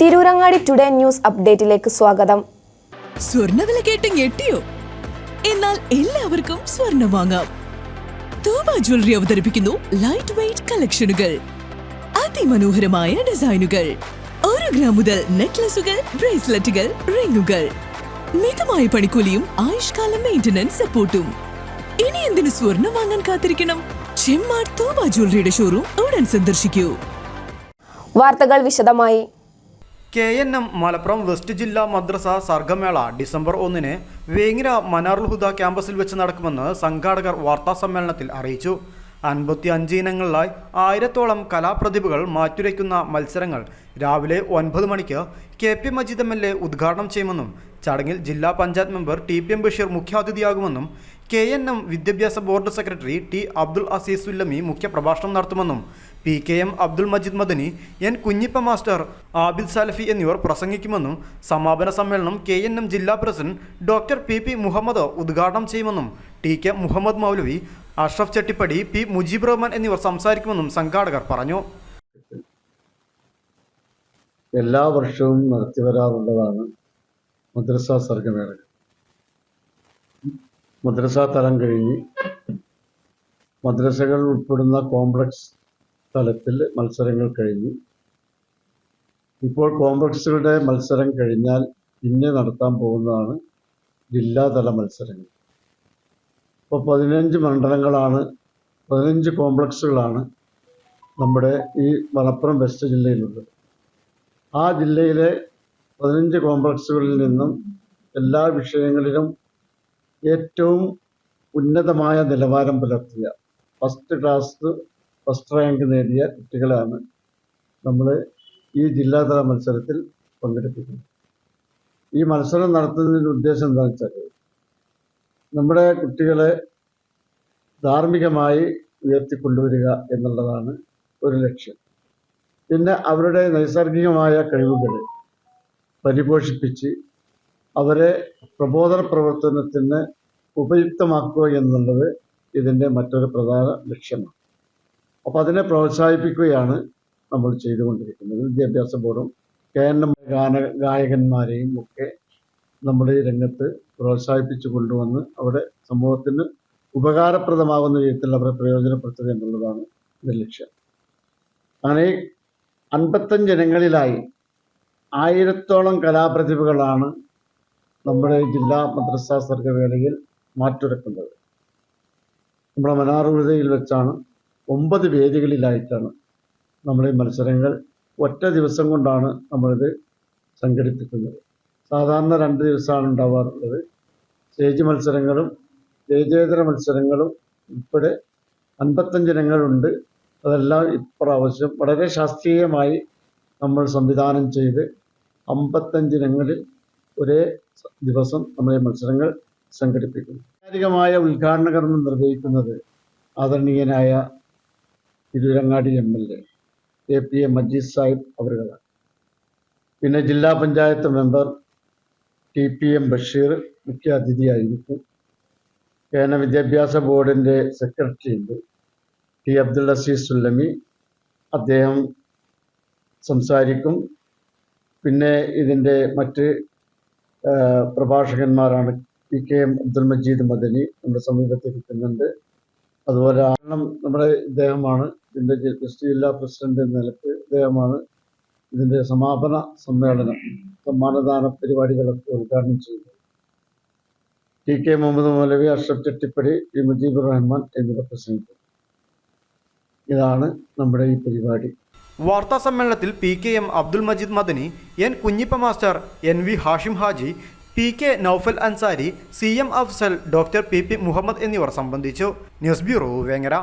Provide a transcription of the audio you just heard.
Tirurangadi today news അപ്ഡേറ്റിലേക്ക് സ്വാഗതം. സ്വർണ്ണവില കേട്ട് ഞെട്ടിയോ? എന്നാൽ എല്ലാവർക്കും സ്വർണ്ണം വാങ്ങാം. തൂബ ജ്വല്ലറി അവതരിപ്പിക്കുന്നു ലൈറ്റ് വെയ്റ്റ് കളക്ഷനുകൾ, അതിമനോഹരമായ ഡിസൈനുകൾ, 1 ഗ്രാം മുതൽ നെക്ലസുകൾ, ബ്രേസ്ലെറ്റുകൾ, റിങ്ങുകൾ, മിതമായ പണിക്കൂലിയും ആയുഷ്കാല മെയിന്റനൻസ് സപ്പോർട്ടും. ഇനി എന്തിനു സ്വർണ്ണം വാങ്ങാൻ കാത്തിരിക്കണം? ചെമ്മാട് തൂബ ജ്വല്ലറിയുടെ ഷോറൂം ഉടൻ സന്ദർശിക്കൂ. വാർത്തകൾ വിശദമായി. KNM മലപ്പുറം വെസ്റ്റ് ജില്ലാ മദ്രസ സർഗമേള ഡിസംബർ 1 വേങ്ങര മനാറുൽ ഹുദ ക്യാമ്പസിൽ വെച്ച് നടക്കുമെന്ന് സംഘാടകർ വാർത്താസമ്മേളനത്തിൽ അറിയിച്ചു. 55 ഇനങ്ങളിലായി 1000-ഓളം കലാപ്രതിഭകൾ മാറ്റുരയ്ക്കുന്ന മത്സരങ്ങൾ രാവിലെ 9 മണിക്ക് KP മജീദ് MLA ഉദ്ഘാടനം ചെയ്യുമെന്നും ചടങ്ങിൽ ജില്ലാ പഞ്ചായത്ത് മെമ്പർ TPM ബഷീർ മുഖ്യാതിഥിയാകുമെന്നും KNM വിദ്യാഭ്യാസ board secretary T Abdul Azeez Sullami മുഖ്യപ്രഭാഷണം നടത്തുമെന്നും PKM Abdul Majeed Madani, N Kunhippa master, Abid Salafi എന്നിവർ പ്രസംഗിക്കുമെന്നും സമാപന സമ്മേളനം KNM ജില്ലാ പ്രസിഡന്റ് ഡോക്ടർ PP മുഹമ്മദ് ഉദ്ഘാടനം ചെയ്യുമെന്നും TK മുഹമ്മദ് മൗലവി, അഷ്റഫ് ചെട്ടിപ്പടി, P മുജീബ് റഹ്മാൻ എന്നിവർ സംസാരിക്കുമെന്നും സംഘാടകർ പറഞ്ഞു. എല്ലാ വർഷവും നടത്തിവരാറുള്ളതാണ് മദ്രസ സർഗമേള. മദ്രസ തലം കഴിഞ്ഞ് മദ്രസകൾ ഉൾപ്പെടുന്ന കോംപ്ലക്സ് തലത്തിൽ മത്സരങ്ങൾ കഴിഞ്ഞു. ഇപ്പോൾ കോംപ്ലക്സുകളുടെ മത്സരം കഴിഞ്ഞാൽ പിന്നെ നടത്താൻ പോകുന്നതാണ് ജില്ലാതല മത്സരങ്ങൾ. ഇപ്പോൾ 15 മണ്ഡലങ്ങളാണ്, 15 കോംപ്ലക്സുകളാണ് നമ്മുടെ ഈ മലപ്പുറം വെസ്റ്റ് ജില്ലയിലുള്ളത്. ആ ജില്ലയിലെ 15 കോംപ്ലക്സുകളിൽ നിന്നും എല്ലാ വിഷയങ്ങളിലും ഏറ്റവും ഉന്നതമായ നിലവാരം പുലർത്തിയ ഫസ്റ്റ് റാങ്ക് നേടിയ കുട്ടികളാണ് നമ്മൾ ഈ ജില്ലാതല മത്സരത്തിൽ പങ്കെടുപ്പിക്കുന്നത്. ഈ മത്സരം നടത്തുന്നതിൻ്റെ ഉദ്ദേശം എന്താണെന്ന് വെച്ചാൽ നമ്മുടെ കുട്ടികളെ ധാർമ്മികമായി ഉയർത്തിക്കൊണ്ടുവരിക എന്നുള്ളതാണ് ഒരു ലക്ഷ്യം. പിന്നെ അവരുടെ നൈസർഗികമായ കഴിവുകളെ പരിപോഷിപ്പിച്ച് അവരെ പ്രബോധന പ്രവർത്തനത്തിന് ഉപയുക്തമാക്കുക എന്നുള്ളത് ഇതിൻ്റെ മറ്റൊരു പ്രധാന ലക്ഷ്യമാണ്. അപ്പോൾ അതിനെ പ്രോത്സാഹിപ്പിക്കുകയാണ് നമ്മൾ ചെയ്തുകൊണ്ടിരിക്കുന്നത്. വിദ്യാഭ്യാസ ബോർഡും KNM ഗായകന്മാരെയും ഒക്കെ നമ്മുടെ ഈ രംഗത്ത് പ്രോത്സാഹിപ്പിച്ചു കൊണ്ടുവന്ന് അവിടെ സമൂഹത്തിന് ഉപകാരപ്രദമാകുന്ന വിധത്തിൽ അവരെ പ്രയോജനപ്പെടുത്തുക എന്നുള്ളതാണ് ഇതിൻ്റെ ലക്ഷ്യം. അങ്ങനെ 55 ഇനങ്ങളിലായി 1000-ഓളം കലാപ്രതിഭകളാണ് നമ്മുടെ ജില്ലാ മദ്രസ സർഗവേളയിൽ മാറ്റുരക്കുന്നത്. നമ്മുടെ മനാറുൽ ഹുദയിൽ വെച്ചാണ് 9 വേദികളിലായിട്ടാണ് നമ്മൾ ഈ മത്സരങ്ങൾ ഒറ്റ ദിവസം കൊണ്ടാണ് നമ്മളിത് സംഘടിപ്പിക്കുന്നത്. സാധാരണ 2 ദിവസമാണ് ഉണ്ടാവാറുള്ളത്. സ്റ്റേജ് മത്സരങ്ങളും സ്റ്റേജേതര മത്സരങ്ങളും ഉൾപ്പെടെ 55 ഇനങ്ങളുണ്ട്. അതെല്ലാം ഇപ്രാവശ്യം വളരെ ശാസ്ത്രീയമായി നമ്മൾ സംവിധാനം ചെയ്ത് 55 ഇനങ്ങളിൽ ഒരേ ദിവസം നമ്മൾ ഈ മത്സരങ്ങൾ സംഘടിപ്പിക്കുന്നു. ഔപചാരികമായ ഉദ്ഘാടന കർമ്മം നിർവഹിക്കുന്നത് ആദരണീയനായ തിരൂരങ്ങാടി MLA KP മജീദ് സാഹിബ് അവരുകളാണ്. പിന്നെ ജില്ലാ പഞ്ചായത്ത് മെമ്പർ TPM ബഷീർ മുഖ്യ അതിഥിയായിരിക്കും. കേരള വിദ്യാഭ്യാസ ബോർഡിൻ്റെ സെക്രട്ടറി ഉണ്ട് T അബ്ദുൽ അസീസ് സുല്ലമി, അദ്ദേഹം സംസാരിക്കും. പിന്നെ ഇതിൻ്റെ മറ്റ് പ്രഭാഷകന്മാരാണ് PKM അബ്ദുൽ മജീദ് മദനി നമ്മുടെ സമീപത്തിരിക്കുന്നുണ്ട്. അതുപോലെ നമ്മുടെ ഇദ്ദേഹമാണ് ഇതിൻ്റെ വെസ്റ്റ് ജില്ലാ പ്രസിഡന്റ് എന്ന നിലയ്ക്ക് ഇദ്ദേഹമാണ് ഇതിൻ്റെ സമാപന സമ്മേളനം, സമ്മാനദാന പരിപാടികളൊക്കെ ഉദ്ഘാടനം ചെയ്യുന്നത്. TK മുഹമ്മദ് മൗലവി, അഷ്റഫ് ചെട്ടിപ്പടി, P മുജീബ് റഹ്മാൻ എന്നിവർ പ്രസംഗിക്കും. ഇതാണ് നമ്മുടെ ഈ പരിപാടി. വാർത്താ സമ്മേളനത്തിൽ PKM Abdul Majeed Madani, N Kunhippa master, NV Hashim Haji, PK Naufal Ansari, CM Afsal, doctor PP Muhammad എന്നിവർ സംബന്ധിച്ചു. News bureau, Vengara.